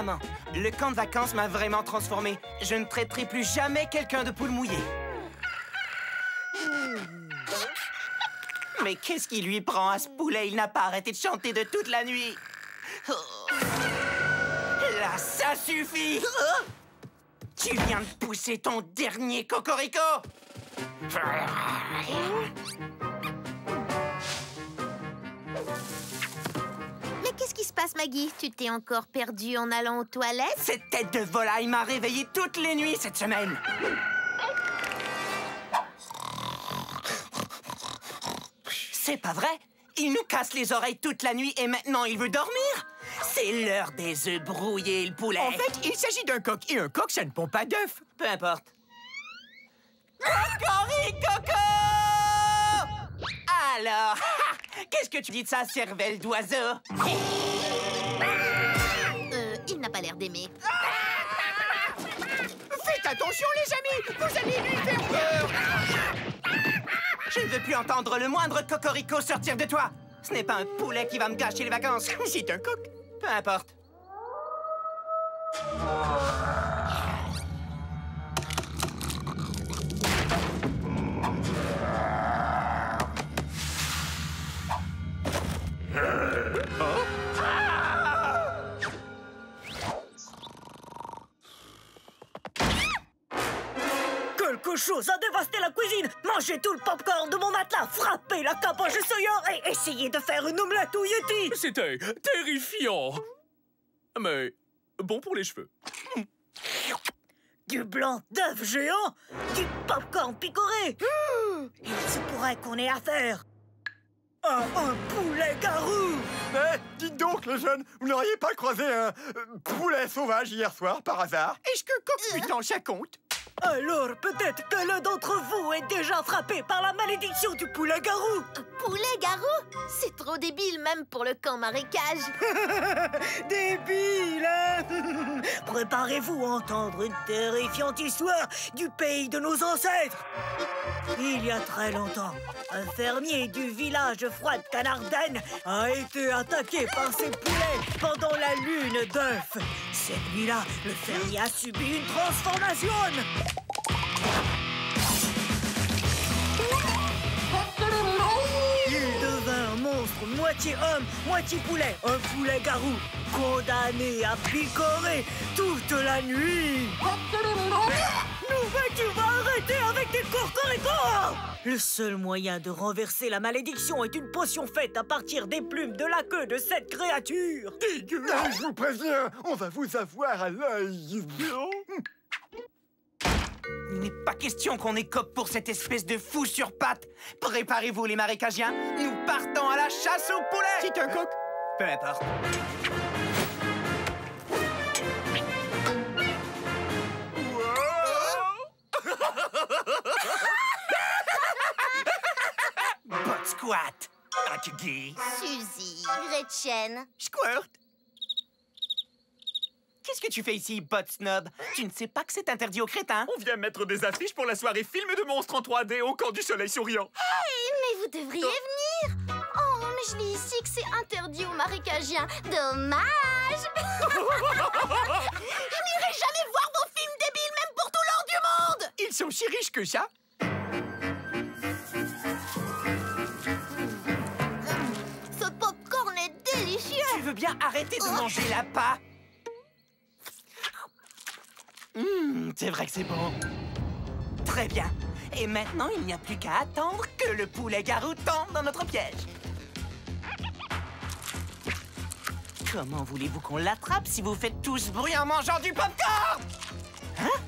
Maman, le camp de vacances m'a vraiment transformé. Je ne traiterai plus jamais quelqu'un de poule mouillée. Mais qu'est-ce qui lui prend à ce poulet? Il n'a pas arrêté de chanter de toute la nuit. Oh. Là, ça suffit! Oh. Tu viens de pousser ton dernier cocorico! Mais qu'est-ce qui se passe, Maggie? Tu t'es encore perdue en allant aux toilettes? Cette tête de volaille m'a réveillée toutes les nuits cette semaine. C'est pas vrai? Il nous casse les oreilles toute la nuit et maintenant il veut dormir? C'est l'heure des œufs brouillés, le poulet. En fait, il s'agit d'un coq. Et un coq, ça ne pond pas d'œufs. Peu importe. Cocoricoco! Alors, qu'est-ce que tu dis de ça, cervelle d'oiseau? Il n'a pas l'air d'aimer. Faites attention, les amis! Vous allez lui faire peur! Je ne veux plus entendre le moindre cocorico sortir de toi. Ce n'est pas un poulet qui va me gâcher les vacances. C'est un coq. Peu importe. Quelque chose a dévasté la cuisine, mangé tout le popcorn de mon matelas, frappé la capoche de soya et essayé de faire une omelette au Yeti. C'était terrifiant. Mais bon pour les cheveux. Du blanc d'œuf géant, du popcorn picoré. Il se pourrait qu'on ait affaire à un poulet garou. Mais dites donc, les jeunes, vous n'auriez pas croisé un poulet sauvage hier soir, par hasard? Est-ce que coq mutant, ça compte? Alors peut-être que l'un d'entre vous est déjà frappé par la malédiction du poulet garou. Poulet garou? C'est trop débile même pour le camp marécage. Débile, hein? Préparez-vous à entendre une terrifiante histoire du pays de nos ancêtres. Il y a très longtemps, un fermier du village froid de Canarden a été attaqué par ses poulets pendant la lune d'œuf. Cette nuit-là, le fermier a subi une transformation. Il devint un monstre moitié homme, moitié poulet, un poulet garou, condamné à picorer toute la nuit. Mais tu vas arrêter avec tes cocoricots! Le seul moyen de renverser la malédiction est une potion faite à partir des plumes de la queue de cette créature. Dégueu! Je vous préviens, on va vous avoir à l'œil. Il n'est pas question qu'on écope pour cette espèce de fou sur pattes. Préparez-vous, les marécagiens. Nous partons à la chasse au poulet. C'est un coq. Peu importe. Bot squat. Akigi. Suzy, Gretchen. Squirt. Qu'est-ce que tu fais ici, bot snob? Tu ne sais pas que c'est interdit aux crétins? On vient mettre des affiches pour la soirée film de monstres en 3D au camp du soleil souriant. Mais vous devriez venir. Oh, mais je lis ici que c'est interdit aux marécagiens. Dommage. Je n'irai jamais voir vos films débiles, même pour tout l'or du monde. Ils sont si riches que ça. Ce popcorn est délicieux. Tu veux bien arrêter de manger la pâte? C'est vrai que c'est bon. Très bien. Et maintenant, il n'y a plus qu'à attendre que le poulet garou tombe dans notre piège. Comment voulez-vous qu'on l'attrape si vous faites tout ce bruit en mangeant du popcorn? Hein?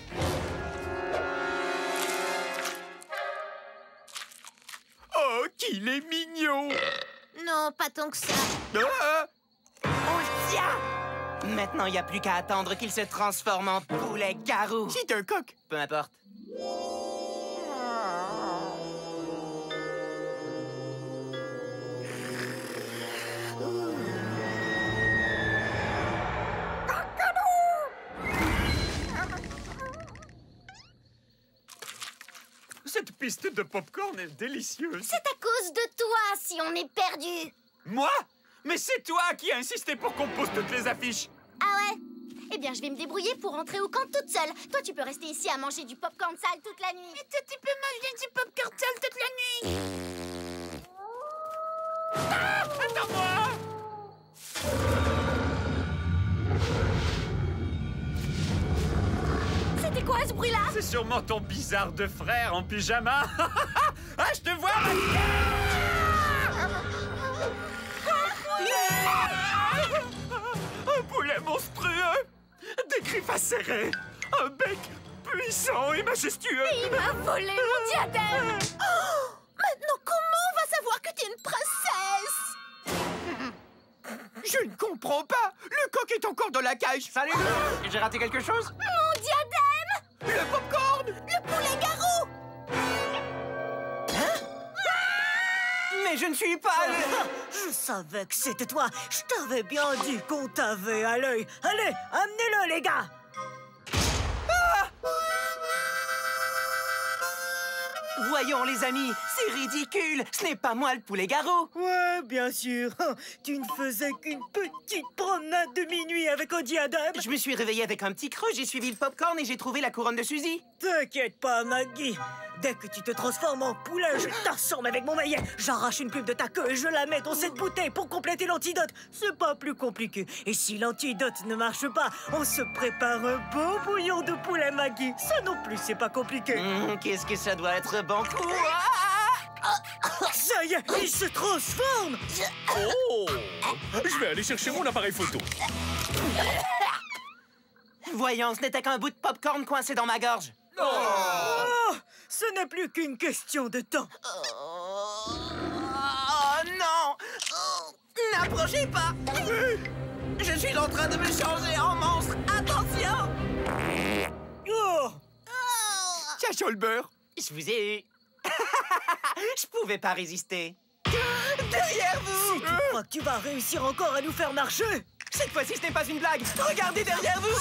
Oh, qu'il est mignon! Non, pas tant que ça. Ah! On le tient! Maintenant, il n'y a plus qu'à attendre qu'il se transforme en poulet garou. C'est un coq. Peu importe. Cette piste de popcorn est délicieuse. C'est à cause de toi si on est perdu. Moi? Mais c'est toi qui as insisté pour qu'on pose toutes les affiches. Ah ouais? Eh bien, je vais me débrouiller pour rentrer au camp toute seule. Toi, tu peux rester ici à manger du popcorn sale toute la nuit. Et toi, tu peux manger du popcorn sale toute la nuit. Ah, attends-moi. C'était quoi ce bruit-là? C'est sûrement ton bizarre de frère en pyjama. Ah, je te vois, Maggie. Un poulet monstrueux, des griffes acérées, un bec puissant et majestueux. Il m'a volé mon diadème. Oh, maintenant, comment on va savoir que t'es une princesse? Je ne comprends pas. Le coq est encore dans la cage. Salut. J'ai raté quelque chose? Mon diadème! Le popcorn. Le poulet garou! Mais je ne suis pas le... Je savais que c'était toi. Je t'avais bien dit qu'on t'avait à l'œil. Allez, amenez-le, les gars. Voyons, les amis, c'est ridicule. Ce n'est pas moi le poulet garou. Ouais, bien sûr. Tu ne faisais qu'une petite promenade de minuit avec un diadème. Je me suis réveillé avec un petit creux, j'ai suivi le popcorn et j'ai trouvé la couronne de Suzy. T'inquiète pas, Maggie. Dès que tu te transformes en poulet, je t'assomme avec mon maillet. J'arrache une pulpe de ta queue et je la mets dans cette bouteille pour compléter l'antidote. C'est pas plus compliqué. Et si l'antidote ne marche pas, on se prépare un beau bouillon de poulet, Maggie. Ça non plus, c'est pas compliqué. Qu'est-ce que ça doit être bon coup. Ça y est, il se transforme. Oh! Je vais aller chercher mon appareil photo. Voyons, ce n'était qu'un bout de popcorn coincé dans ma gorge. Oh, ce n'est plus qu'une question de temps. Oh non! N'approchez pas! Je suis en train de me changer en monstre! Attention! Oh, Tiens, chaud le beurre. Je vous ai eu! Je pouvais pas résister! Derrière vous! si tu crois que tu vas réussir encore à nous faire marcher. Cette fois-ci, ce n'est pas une blague! Regardez derrière vous!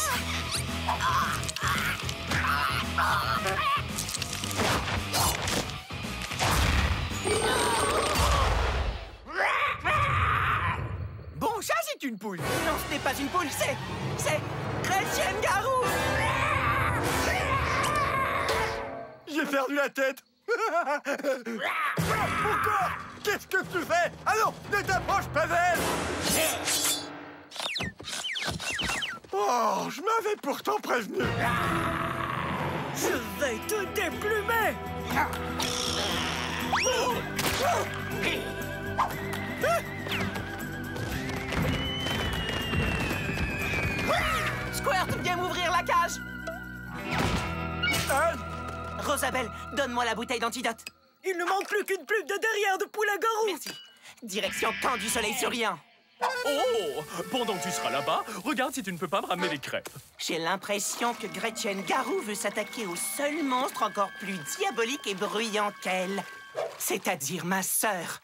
Bon, ça, c'est une poule. Non, ce n'est pas une poule, c'est Gretchen Garou! J'ai perdu la tête. Encore. Qu'est-ce que tu fais? Ah non, ne t'approche pas d'elle. Oh, je m'avais pourtant prévenu. Je vais te déplumer. Squirt, viens m'ouvrir la cage! Rosabelle, donne-moi la bouteille d'antidote. Il ne manque plus qu'une pulpe de derrière de poulet garou. Merci. Direction camp du soleil surrien. Oh! Pendant que tu seras là-bas, regarde si tu ne peux pas me ramener les crêpes. J'ai l'impression que Gretchen Garou veut s'attaquer au seul monstre encore plus diabolique et bruyant qu'elle. C'est-à-dire ma sœur.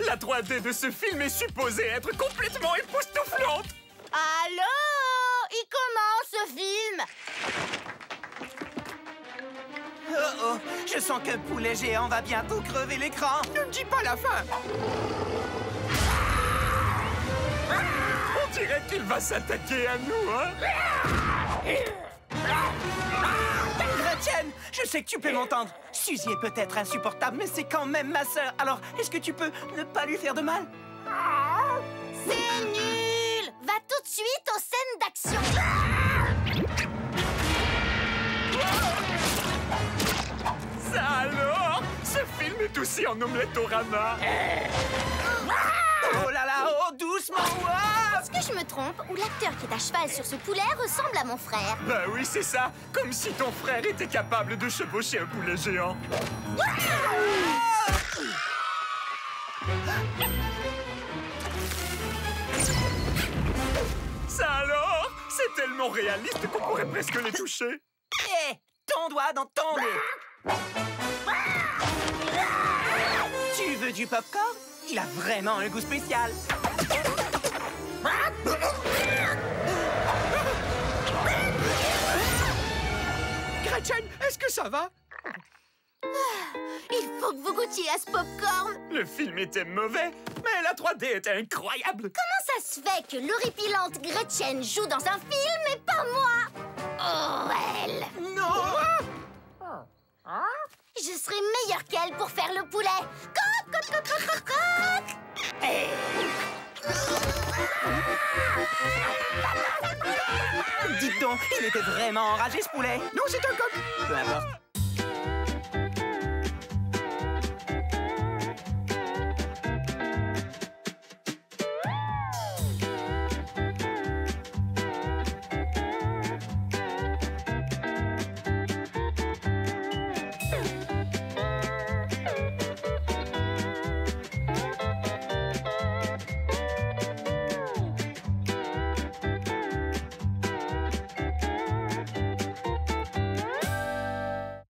La 3D de ce film est supposée être complètement époustouflante. Allô? Il commence ce film? Oh, je sens qu'un poulet géant va bientôt crever l'écran. Ne me dis pas la fin. On dirait qu'il va s'attaquer à nous, hein? Gretchen, je sais que tu peux m'entendre. Suzy est peut-être insupportable, mais c'est quand même ma sœur. Alors, est-ce que tu peux ne pas lui faire de mal? C'est nul! Va tout de suite aux scènes d'action. Ça alors? Ce film est aussi en omelette-o-rama. Oh là là, oh, doucement, ouah! Est-ce que je me trompe ou l'acteur qui est à cheval sur ce poulet ressemble à mon frère? Bah oui, c'est ça. Comme si ton frère était capable de chevaucher un poulet géant. Ça alors? C'est tellement réaliste qu'on pourrait presque les toucher. Hé, ton doigt dans ton nez. Tu veux du popcorn? Il a vraiment un goût spécial. Gretchen, est-ce que ça va? Il faut que vous goûtiez à ce popcorn. Le film était mauvais, mais elle la 3D était incroyable. Comment ça se fait que l'horripilante Gretchen joue dans un film et pas moi? Oh, elle! Non! Je serai meilleure qu'elle pour faire le poulet. Coq, coq, coq, coq, coq, coq. Dites donc, il était vraiment enragé, ce poulet. Non, c'est un coq. Peu importe.